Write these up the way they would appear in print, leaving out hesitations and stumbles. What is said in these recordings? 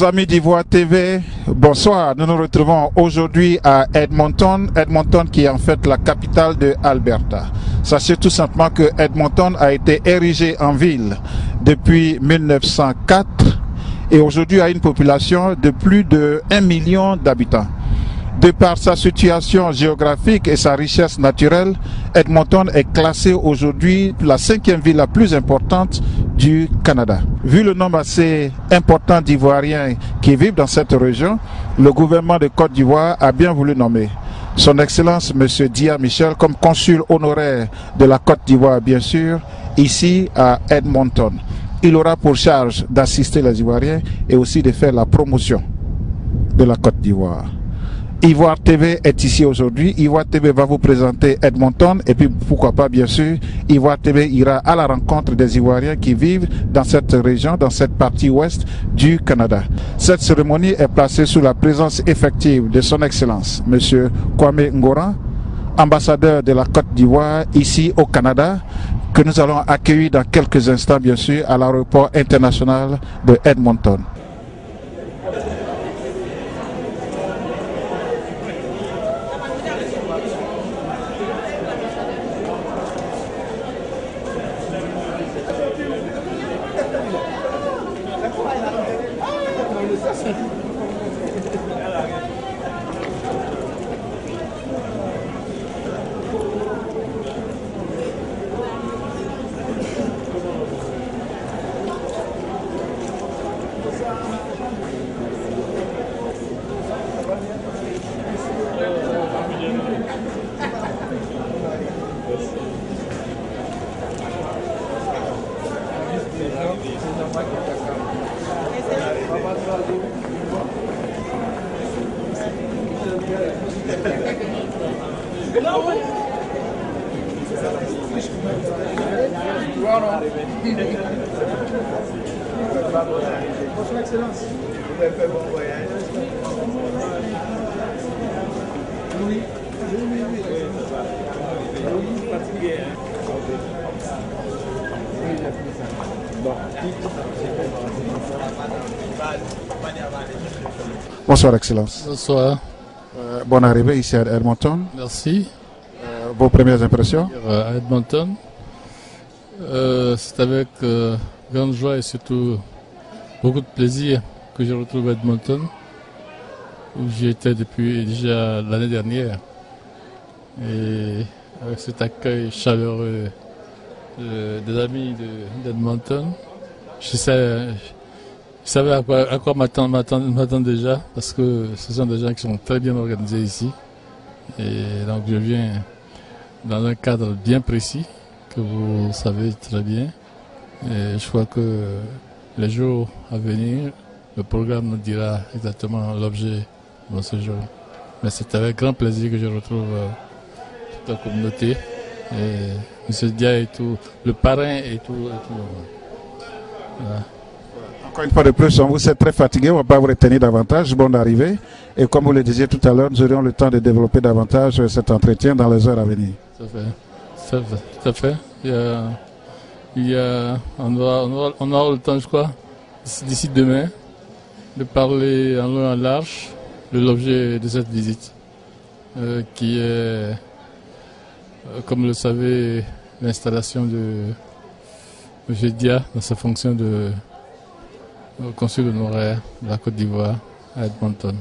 Amis d'Ivoire TV, bonsoir. Nous nous retrouvons aujourd'hui à Edmonton, qui est en fait la capitale de Alberta. Sachez tout simplement que Edmonton a été érigé en ville depuis 1904 et aujourd'hui a une population de plus de 1 million d'habitants. De par sa situation géographique et sa richesse naturelle, Edmonton est classée aujourd'hui la 5e ville la plus importante du Canada. Vu le nombre assez important d'Ivoiriens qui vivent dans cette région, le gouvernement de Côte d'Ivoire a bien voulu nommer Son Excellence M. Dia Michel comme consul honoraire de la Côte d'Ivoire, bien sûr, ici à Edmonton. Il aura pour charge d'assister les Ivoiriens et aussi de faire la promotion de la Côte d'Ivoire. Ivoire TV est ici aujourd'hui. Ivoire TV va vous présenter Edmonton et puis pourquoi pas bien sûr Ivoire TV ira à la rencontre des Ivoiriens qui vivent dans cette région, dans cette partie ouest du Canada. Cette cérémonie est placée sous la présence effective de Son Excellence M. Kwame Ngora, ambassadeur de la Côte d'Ivoire ici au Canada, que nous allons accueillir dans quelques instants bien sûr à l'aéroport international de Edmonton. Son Excellence, vous avez fait bon voyage. Oui. Fatigué, hein? Bonsoir Excellence. Bonsoir. Bonne arrivée ici à Edmonton. Merci. Vos premières impressions? À Edmonton, c'est avec grande joie et surtout beaucoup de plaisir que je retrouve Edmonton, où j'y étais depuis déjà l'année dernière. Et avec cet accueil chaleureux des amis d'Edmonton, je savais à quoi m'attendre déjà, parce que ce sont des gens qui sont très bien organisés ici. Et donc je viens dans un cadre bien précis, que vous savez très bien. Et je crois que les jours à venir, le programme nous dira exactement l'objet de mon séjour. Mais c'est avec grand plaisir que je retrouve toute la communauté. Et M. Dia et tout, le parrain et tout. Voilà. Encore une fois de plus, vous êtes très fatigué, on ne va pas vous retenir davantage. Bonne arrivée. Et comme vous le disiez tout à l'heure, nous aurons le temps de développer davantage cet entretien dans les heures à venir. Tout à fait. On aura le temps, je crois, d'ici demain, de parler en long et en large de l'objet de cette visite, qui est, comme vous le savez, l'installation de M. Dia dans sa fonction de consul honoraire de la Côte d'Ivoire à Edmonton.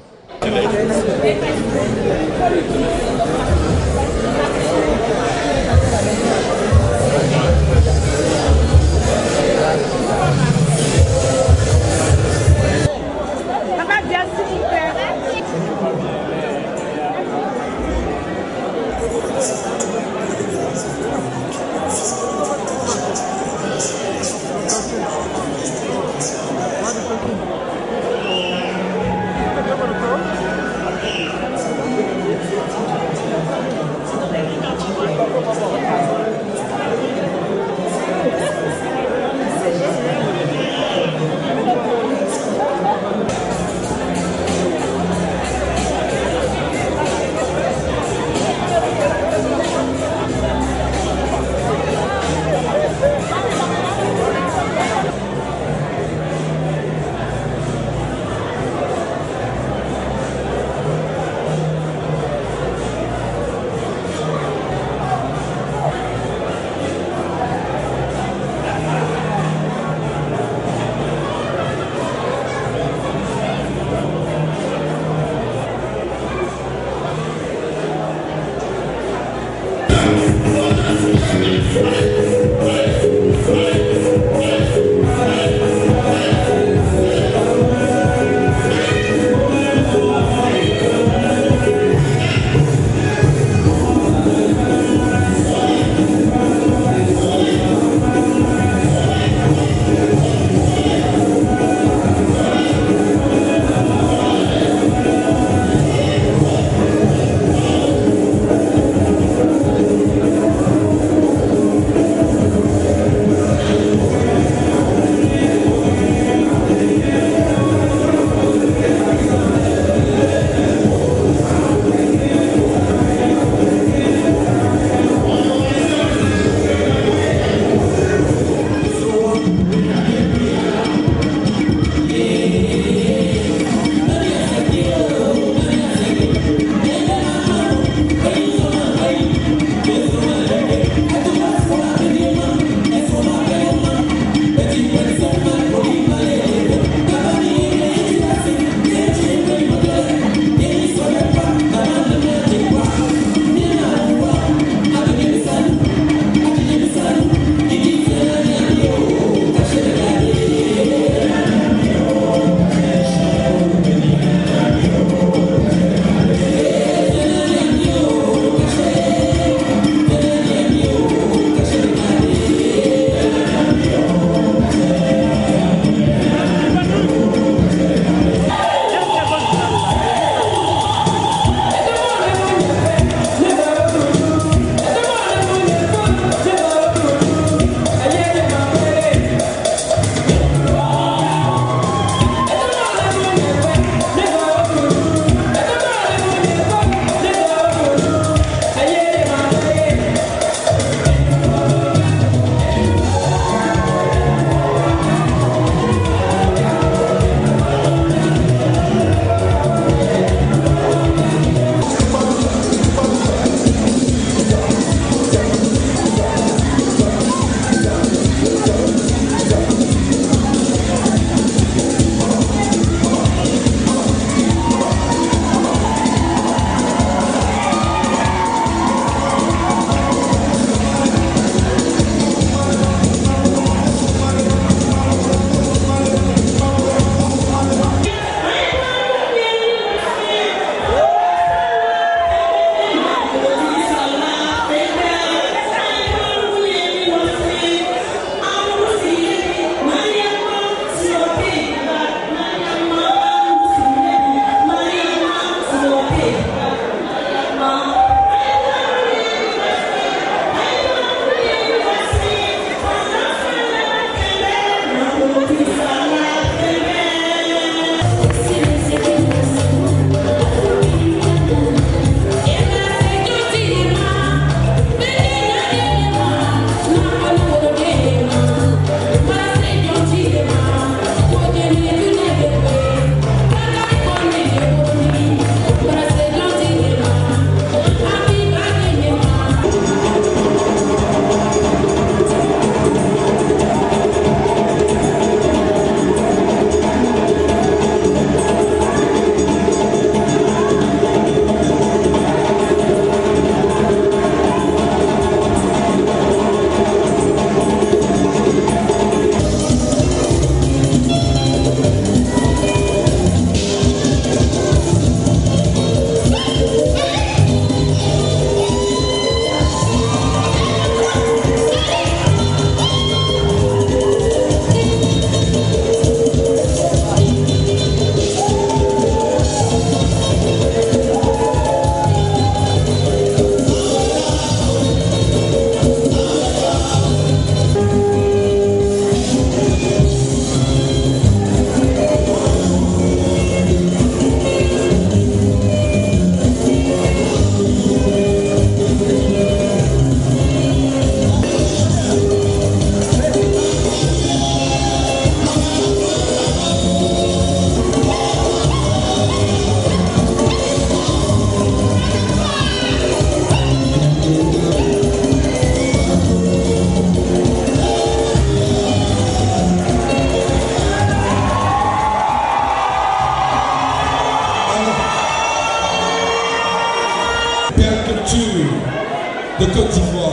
Côte d'Ivoire.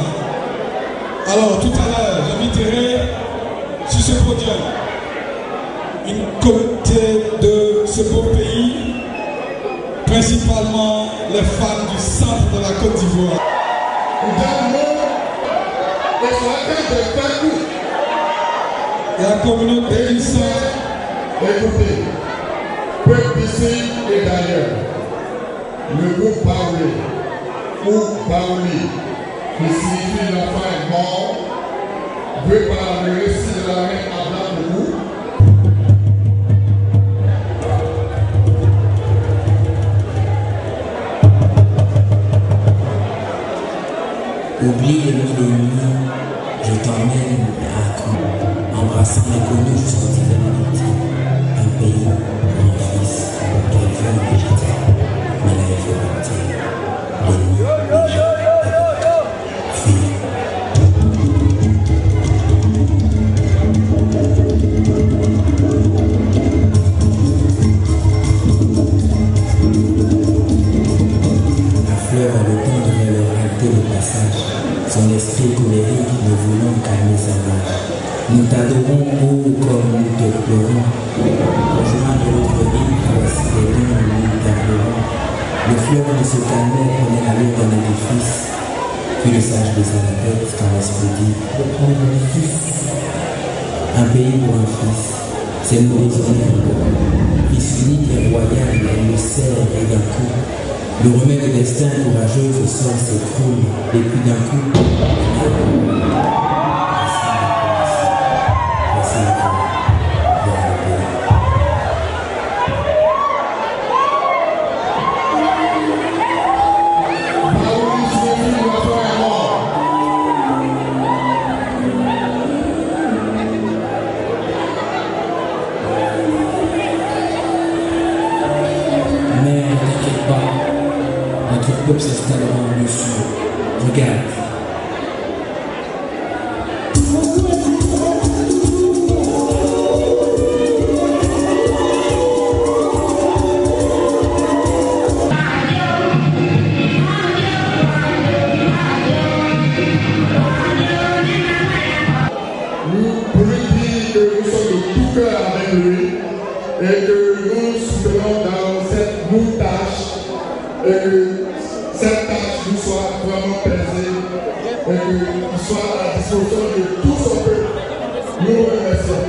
Alors, tout à l'heure, j'inviterai sur ce podium une communauté de ce beau pays, principalement les femmes du centre de la Côte d'Ivoire. La communauté du centre, écoutez, peuple d'ici et d'ailleurs, le mot Baoulé ou Baouli, qui signifie l'enfant est mort, veut par le récit de la reine Abla Boubou. Oublie le nom de l'ennemi, je t'emmène à Accra, embrassant l'inconnu jusqu'au divin. Un pays, mon fils, qu'elle veut végéter, mais la volonté, l'ennemi, les gens, fuis. La fleur a le temps de leur arrêter le passage. Son esprit colérique ne voulant calmer sa rage. Nous t'adorons, ô comme nous te pleurons. Rejoins de l'autre île, voici les dons, nous nous garderons. Le fleuve ne se calmait, prenait l'allure d'un édifice. Puis le sage baissa la tête quand l'esprit dit: reprendre mon fils. Un pays pour un fils, c'est Maurice Bonnel. Fils unique et royal, elle le serre et d'un coup. Le remède de destin courageux, ce sol s'écroule, et puis d'un coup, notre peuple s'installera en lieu sûr. Regarde. Nous pouvons dire que nous sommes de tout cœur avec lui et que nous soutenons dans cette lourde tâche et que cette tâche nous soit vraiment plaisée et qu'il soit à la disposition de tout son peuple. Nous vous remercions.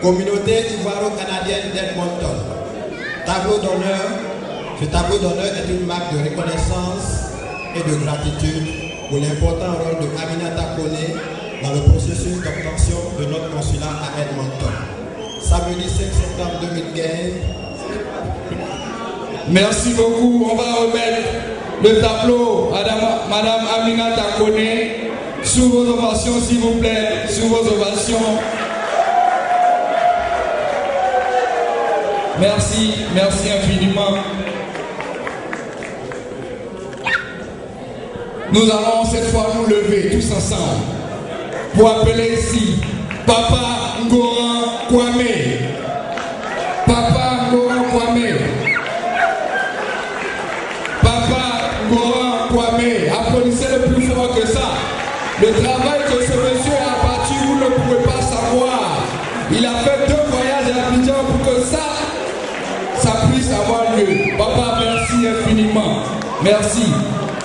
Communauté ivoiro-canadienne d'Edmonton. Tableau d'honneur. Ce tableau d'honneur est une marque de reconnaissance et de gratitude pour l'important rôle de Aminata Koné dans le processus d'obtention de notre consulat à Edmonton. Samedi 5 septembre 2015. Merci beaucoup. On va remettre le tableau à Madame Aminata Koné. Sous vos ovations, s'il vous plaît. Sous vos ovations. Merci, merci infiniment. Nous allons cette fois nous lever tous ensemble pour appeler ici Papa Ngoran Kwame. Papa Ngoran Kwame. Papa Ngoran Kwame. Applaudissez le plus fort que ça. Le travail que ce monsieur a abattu, vous ne pouvez pas savoir. Il a fait 2 voyages à Abidjan pour que ça puisse avoir lieu. merveilleux. Papa, merci infiniment. Merci.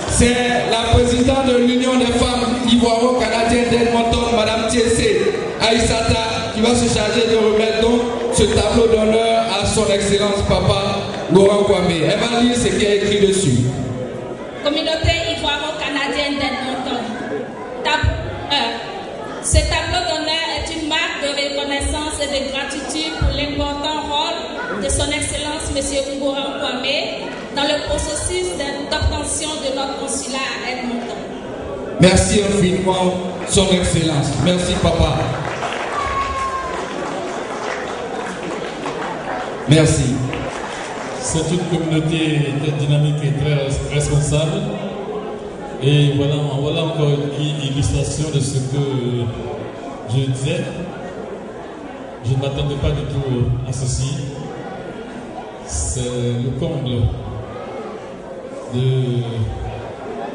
C'est la présidente de l'Union des femmes ivoiro-canadiennes d'Edmonton, Madame Tiessé Aïssata, qui va se charger de remettre donc ce tableau d'honneur à son excellence Papa Laurent Kwame. Elle va lire ce qui est écrit dessus. Communauté ivoiro-canadienne d'Edmonton. Ce tableau d'honneur est une marque de reconnaissance et de gratitude pour l'important rôle de son excellence M. Laurent Kwame dans le processus d'obtention de notre consulat à Edmonton. Merci infiniment, son excellence. Merci, papa. Merci. C'est une communauté très dynamique et très responsable. Et voilà encore une illustration de ce que je disais. Je ne m'attendais pas du tout à ceci. C'est le comble de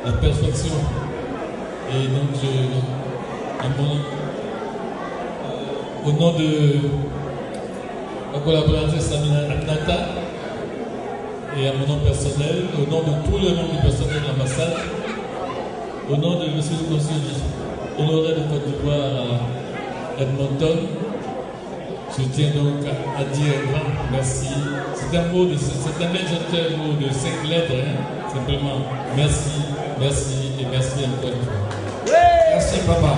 la perfection. Et donc, au nom de ma collaboratrice Aminata et à mon nom personnel, au nom de tout le monde du personnel de l'ambassade, au nom de M. le consul honoré de Côte d'Ivoire à Edmonton, je tiens donc à dire un grand merci. C'est un mot c'est un léger mot de 5 lettres, hein, simplement merci, merci et merci encore une fois. Merci papa.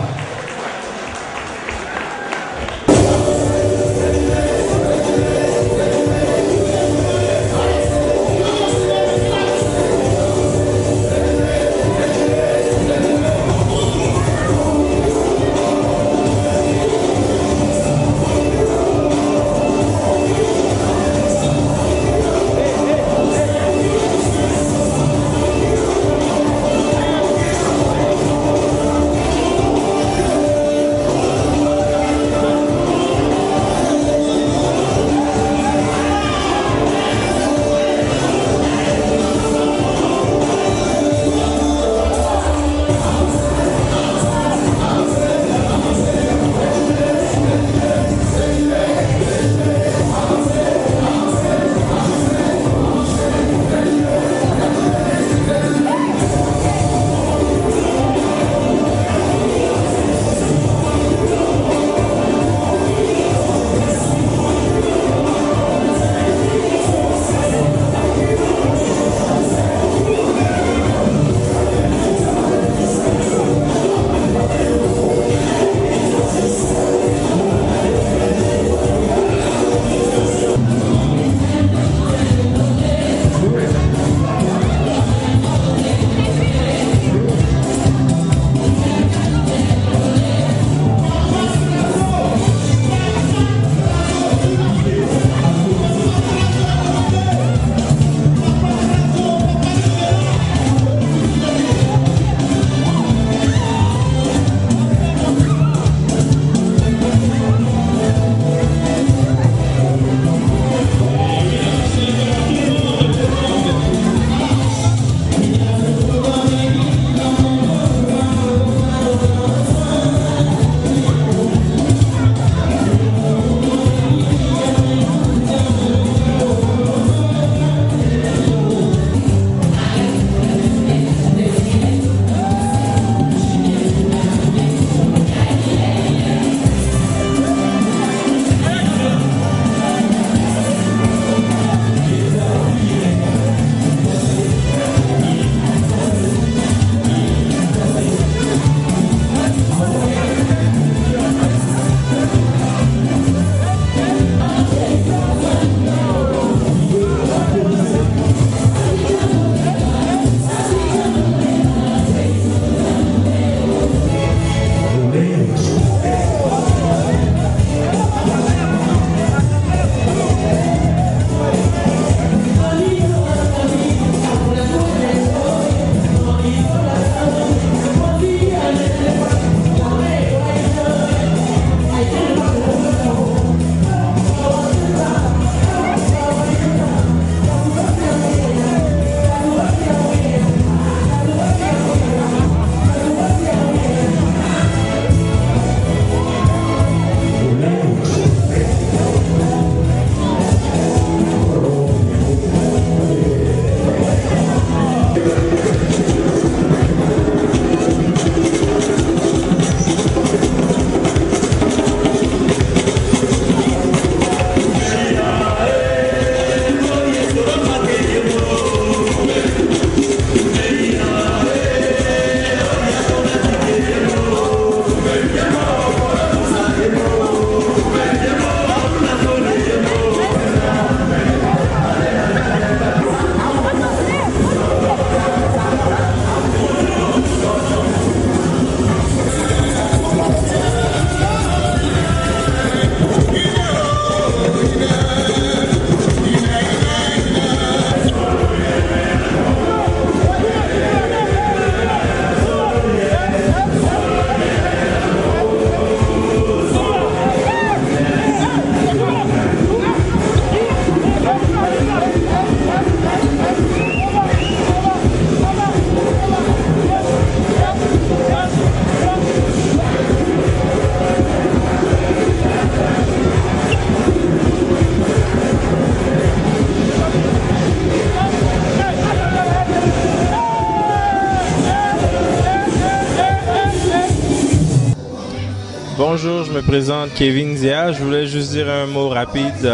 Bonjour, je me présente Kevin Zia. Je voulais juste dire un mot rapide.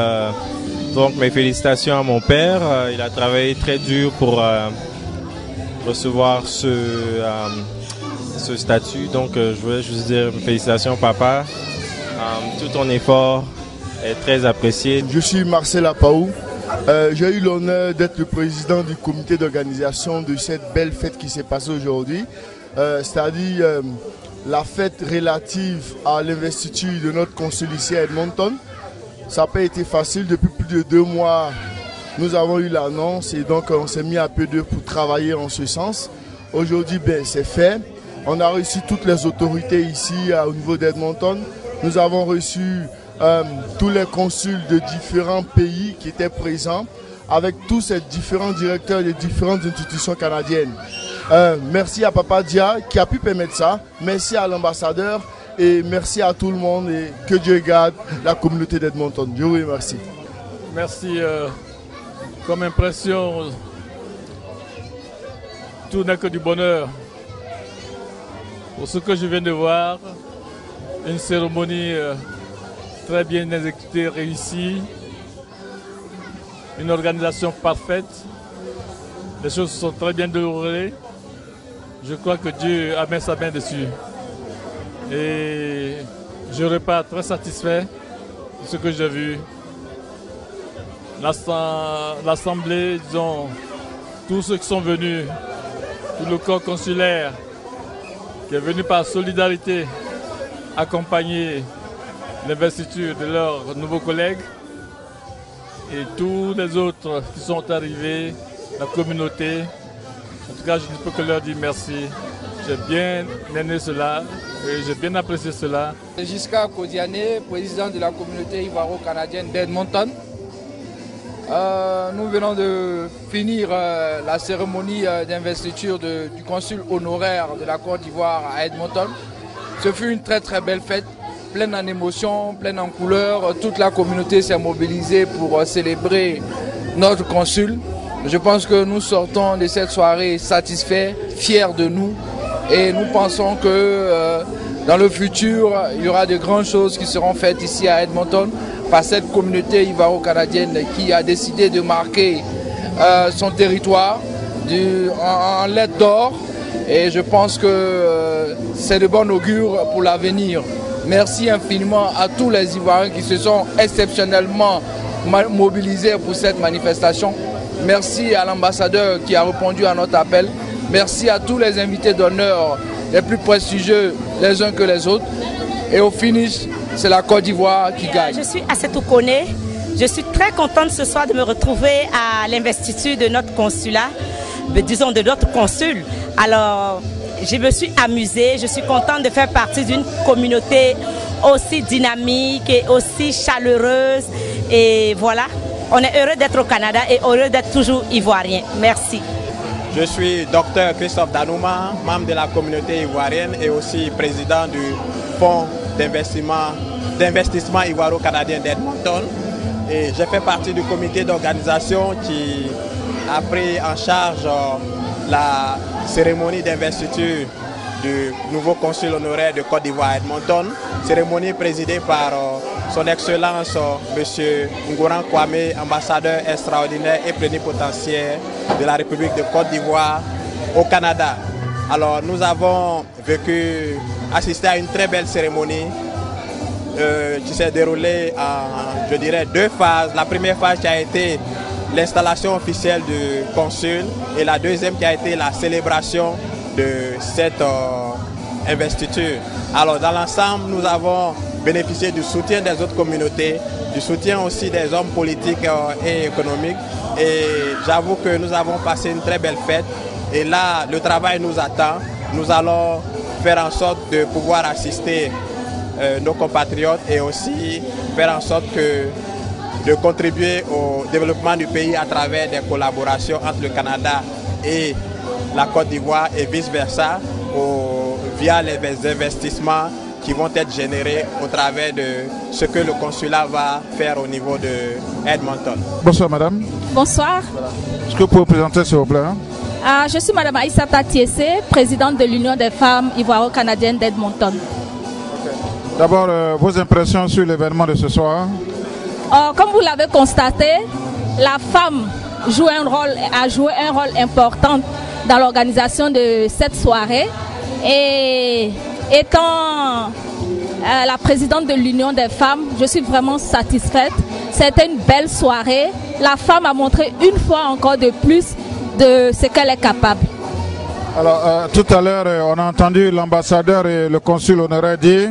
Donc mes félicitations à mon père. Il a travaillé très dur pour recevoir ce statut. Donc je voulais juste dire félicitations papa. Tout ton effort est très apprécié. Je suis Marcel Apaou. J'ai eu l'honneur d'être le président du comité d'organisation de cette belle fête qui s'est passée aujourd'hui. C'est-à-dire la fête relative à l'investiture de notre consul ici à Edmonton. Ça n'a pas été facile. Depuis plus de 2 mois, nous avons eu l'annonce et donc on s'est mis à peu d'heures pour travailler en ce sens. Aujourd'hui, c'est fait. On a reçu toutes les autorités ici au niveau d'Edmonton. Nous avons reçu tous les consuls de différents pays qui étaient présents avec tous ces différents directeurs des différentes institutions canadiennes. Merci à Papa Dia qui a pu permettre ça. Merci à l'ambassadeur et merci à tout le monde et que Dieu garde la communauté d'Edmonton. Je vous remercie. Merci. Comme impression, tout n'est que du bonheur. Pour ce que je viens de voir, une cérémonie très bien exécutée, réussie, une organisation parfaite, les choses sont très bien déroulées. Je crois que Dieu a mis sa main dessus. Et je repars très satisfait de ce que j'ai vu. L'Assemblée, disons, tous ceux qui sont venus, tout le corps consulaire qui est venu par solidarité accompagner l'investiture de leurs nouveaux collègues et tous les autres qui sont arrivés, la communauté. En tout cas, je ne peux que leur dire merci. J'ai bien aimé cela et j'ai bien apprécié cela. Giscard Kodiané, président de la communauté ivoiro-canadienne d'Edmonton. Nous venons de finir la cérémonie d'investiture du consul honoraire de la Côte d'Ivoire à Edmonton. Ce fut une très très belle fête, pleine en émotions, pleine en couleurs. Toute la communauté s'est mobilisée pour célébrer notre consul. Je pense que nous sortons de cette soirée satisfaits, fiers de nous. Et nous pensons que dans le futur, il y aura de grandes choses qui seront faites ici à Edmonton par cette communauté ivoiro-canadienne qui a décidé de marquer son territoire en lettres d'or. Et je pense que c'est de bon augure pour l'avenir. Merci infiniment à tous les Ivoiriens qui se sont exceptionnellement mobilisés pour cette manifestation. Merci à l'ambassadeur qui a répondu à notre appel. Merci à tous les invités d'honneur, les plus prestigieux les uns que les autres. Et au finish, c'est la Côte d'Ivoire qui gagne. Je suis Assetou Koné. Je suis très contente ce soir de me retrouver à l'investiture de notre consulat, disons de notre consul. Alors, je me suis amusée, je suis contente de faire partie d'une communauté aussi dynamique et aussi chaleureuse. Et voilà, on est heureux d'être au Canada et heureux d'être toujours ivoirien. Merci. Je suis Dr Christophe Danouma, membre de la communauté ivoirienne et aussi président du fonds d'investissement ivoiro-canadien d'Edmonton. Et j'ai fait partie du comité d'organisation qui a pris en charge la cérémonie d'investiture du nouveau consul honoraire de Côte d'Ivoire à Edmonton. Cérémonie présidée par son Excellence M. Ngouran Kwame, ambassadeur extraordinaire et plénipotentiaire de la République de Côte d'Ivoire au Canada. Alors nous avons assisté à une très belle cérémonie qui s'est déroulée en, je dirais, 2 phases. La première phase qui a été l'installation officielle du consul et la deuxième qui a été la célébration de cette investiture. Alors dans l'ensemble, nous avons bénéficié du soutien des autres communautés, du soutien aussi des hommes politiques et économiques. Et j'avoue que nous avons passé une très belle fête. Et là, le travail nous attend. Nous allons faire en sorte de pouvoir assister nos compatriotes et aussi faire en sorte de contribuer au développement du pays à travers des collaborations entre le Canada et la Côte d'Ivoire et vice-versa via les investissements qui vont être générés au travers de ce que le consulat va faire au niveau de Edmonton. Bonsoir madame. Bonsoir. Est-ce que vous pouvez vous présenter s'il vous plaît? Je suis madame Aïssata Tiessé, présidente de l'Union des femmes ivoiro-canadiennes d'Edmonton. D'abord, vos impressions sur l'événement de ce soir? Comme vous l'avez constaté, la femme a joué un rôle important dans l'organisation de cette soirée. Et étant la présidente de l'Union des femmes, je suis vraiment satisfaite. C'était une belle soirée. La femme a montré une fois encore de plus de ce qu'elle est capable. Alors, tout à l'heure, on a entendu l'ambassadeur et le consul honoraire dire,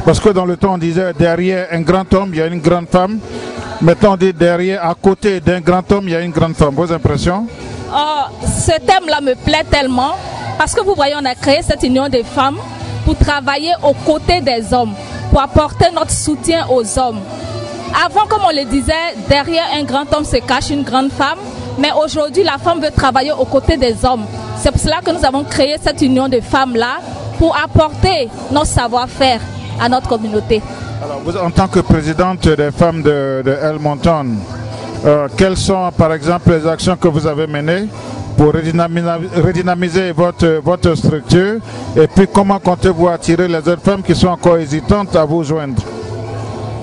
parce que dans le temps on disait derrière un grand homme, il y a une grande femme. Maintenant on dit derrière, à côté d'un grand homme, il y a une grande femme. Vos impressions? Ce thème-là me plaît tellement, parce que vous voyez, on a créé cette union des femmes pour travailler aux côtés des hommes, pour apporter notre soutien aux hommes. Avant, comme on le disait, derrière un grand homme se cache une grande femme, mais aujourd'hui la femme veut travailler aux côtés des hommes. C'est pour cela que nous avons créé cette union de femmes-là pour apporter notre savoir-faire à notre communauté. Alors, vous, en tant que présidente des femmes de Edmonton, quelles sont par exemple les actions que vous avez menées pour redynamiser votre structure, et puis comment comptez-vous attirer les autres femmes qui sont encore hésitantes à vous joindre?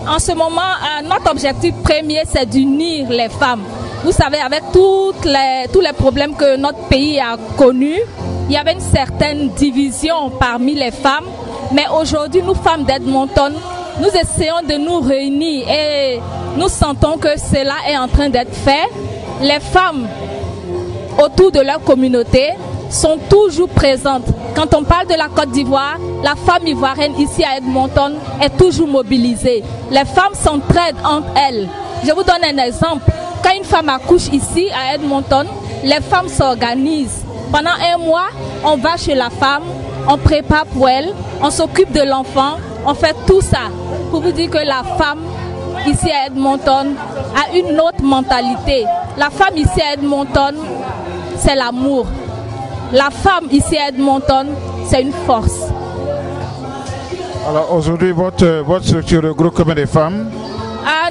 En ce moment, notre objectif premier, c'est d'unir les femmes. Vous savez, avec tous les problèmes que notre pays a connus, il y avait une certaine division parmi les femmes. Mais aujourd'hui, nous, femmes d'Edmonton, nous essayons de nous réunir et nous sentons que cela est en train d'être fait. Les femmes autour de leur communauté sont toujours présentes. Quand on parle de la Côte d'Ivoire, la femme ivoirienne ici à Edmonton est toujours mobilisée. Les femmes s'entraident entre elles. Je vous donne un exemple. Quand une femme accouche ici à Edmonton, les femmes s'organisent. Pendant un mois, on va chez la femme, on prépare pour elle, on s'occupe de l'enfant, on fait tout ça pour vous dire que la femme ici à Edmonton a une autre mentalité. La femme ici à Edmonton, c'est l'amour. La femme ici à Edmonton, c'est une force. Alors aujourd'hui, votre structure regroupe combien de femmes?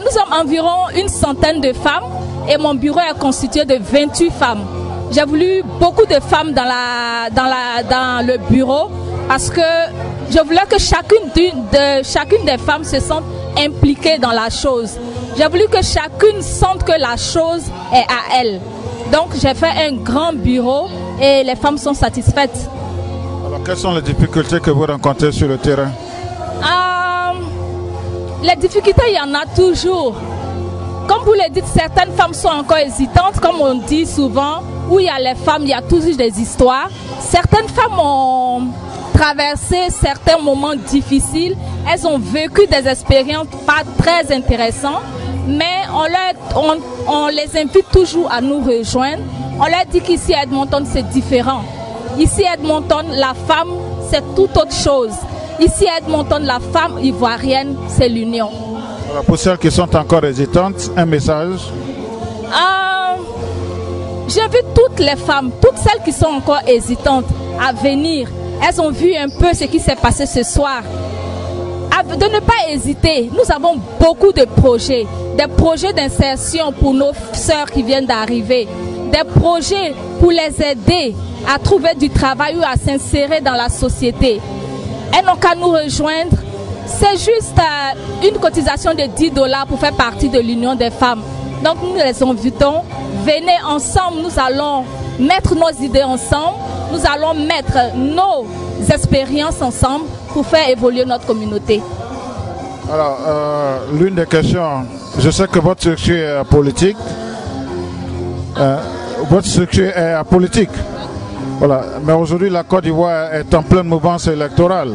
Nous sommes environ une centaine de femmes et mon bureau est constitué de 28 femmes. J'ai voulu beaucoup de femmes dans le bureau parce que je voulais que chacune des femmes se sente impliquée dans la chose. J'ai voulu que chacune sente que la chose est à elle. Donc j'ai fait un grand bureau et les femmes sont satisfaites. Alors quelles sont les difficultés que vous rencontrez sur le terrain? Les difficultés, il y en a toujours. Comme vous le dites, certaines femmes sont encore hésitantes, comme on dit souvent, où il y a les femmes, il y a toujours des histoires. Certaines femmes ont traversé certains moments difficiles, elles ont vécu des expériences pas très intéressantes, mais on les invite toujours à nous rejoindre. On leur dit qu'ici à Edmonton, c'est différent. Ici à Edmonton, la femme, c'est tout autre chose. Ici à Edmonton, la femme ivoirienne, c'est l'union. Pour celles qui sont encore hésitantes, un message? J'invite toutes les femmes, toutes celles qui sont encore hésitantes à venir. Elles ont vu un peu ce qui s'est passé ce soir. De ne pas hésiter. Nous avons beaucoup de projets. Des projets d'insertion pour nos sœurs qui viennent d'arriver. Des projets pour les aider à trouver du travail ou à s'insérer dans la société. Elles n'ont qu'à nous rejoindre. C'est juste une cotisation de $10 pour faire partie de l'Union des femmes. Donc nous les invitons. Venez ensemble, nous allons mettre nos idées ensemble. Nous allons mettre nos expériences ensemble pour faire évoluer notre communauté. Alors, l'une des questions, je sais que votre structure est apolitique. Votre structure est apolitique. Voilà. Mais aujourd'hui, la Côte d'Ivoire est en pleine mouvance électorale.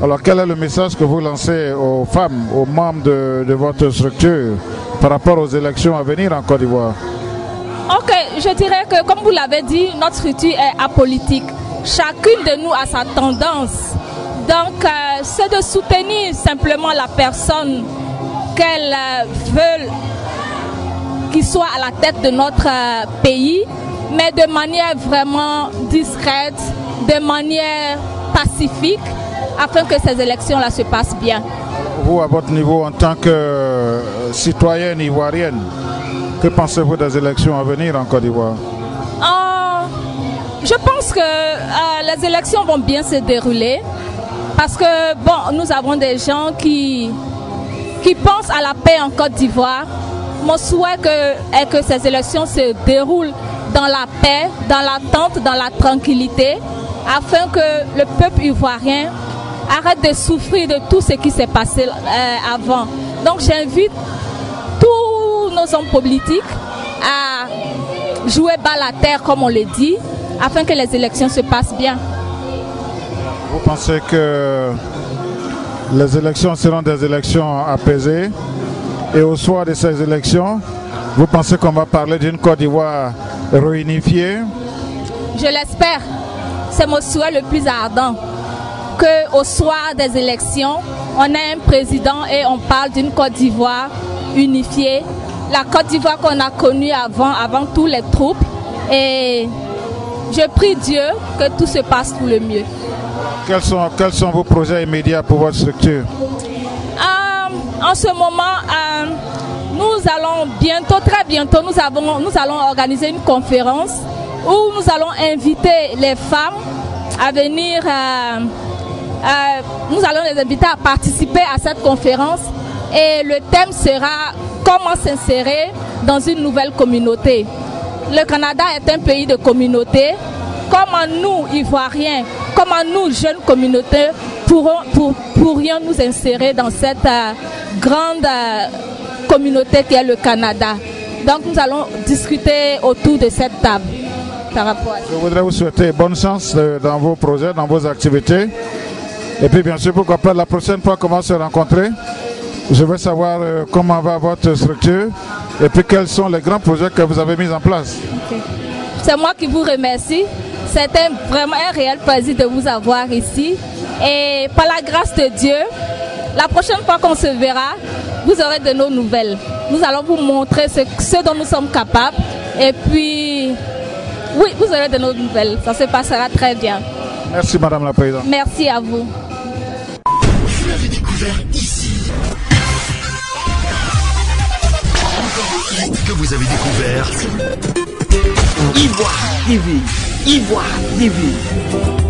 Alors, quel est le message que vous lancez aux femmes, aux membres de votre structure par rapport aux élections à venir en Côte d'Ivoire? Ok, je dirais que, comme vous l'avez dit, notre structure est apolitique. Chacune de nous a sa tendance. Donc, c'est de soutenir simplement la personne qu'elle veut qu'il soit à la tête de notre pays, mais de manière vraiment discrète, de manière pacifique, afin que ces élections-là se passent bien. Vous, à votre niveau, en tant que citoyenne ivoirienne, que pensez-vous des élections à venir en Côte d'Ivoire? Je pense que les élections vont bien se dérouler. Parce que, bon, nous avons des gens qui pensent à la paix en Côte d'Ivoire. Mon souhait est que ces élections se déroulent dans la paix, dans l'attente, dans la tranquillité, afin que le peuple ivoirien arrête de souffrir de tout ce qui s'est passé avant. Donc j'invite tous nos hommes politiques à jouer bas la terre, comme on le dit, afin que les élections se passent bien. Vous pensez que les élections seront des élections apaisées et au soir de ces élections, vous pensez qu'on va parler d'une Côte d'Ivoire réunifiée? Je l'espère. C'est mon souhait le plus ardent. Qu'au soir des élections, on ait un président et on parle d'une Côte d'Ivoire unifiée. La Côte d'Ivoire qu'on a connue avant tous les troubles. Et je prie Dieu que tout se passe pour le mieux. Quels sont vos projets immédiats pour votre structure? En ce moment, nous allons bientôt, très bientôt, nous allons organiser une conférence où nous allons inviter les femmes à venir, nous allons les inviter à participer à cette conférence et le thème sera comment s'insérer dans une nouvelle communauté. Le Canada est un pays de communauté. Comment nous, Ivoiriens, comment nous, jeunes communautés, pourrions nous insérer dans cette grande communauté qui est le Canada. Donc nous allons discuter autour de cette table. Par rapport à ça. Je voudrais vous souhaiter bonne chance dans vos projets, dans vos activités. Et puis bien sûr, pourquoi pas la prochaine fois qu'on va se rencontrer, je veux savoir comment va votre structure et puis quels sont les grands projets que vous avez mis en place. Okay. C'est moi qui vous remercie. C'était vraiment un réel plaisir de vous avoir ici. Et par la grâce de Dieu, la prochaine fois qu'on se verra, vous aurez de nos nouvelles. Nous allons vous montrer ce dont nous sommes capables. Et puis, oui, vous aurez de nos nouvelles. Ça se passera très bien. Merci Madame la Présidente. Merci à vous. Vous l'avez découvert ici. Encore un hit que vous avez découvert. Ivoire TV. Ivoire TV.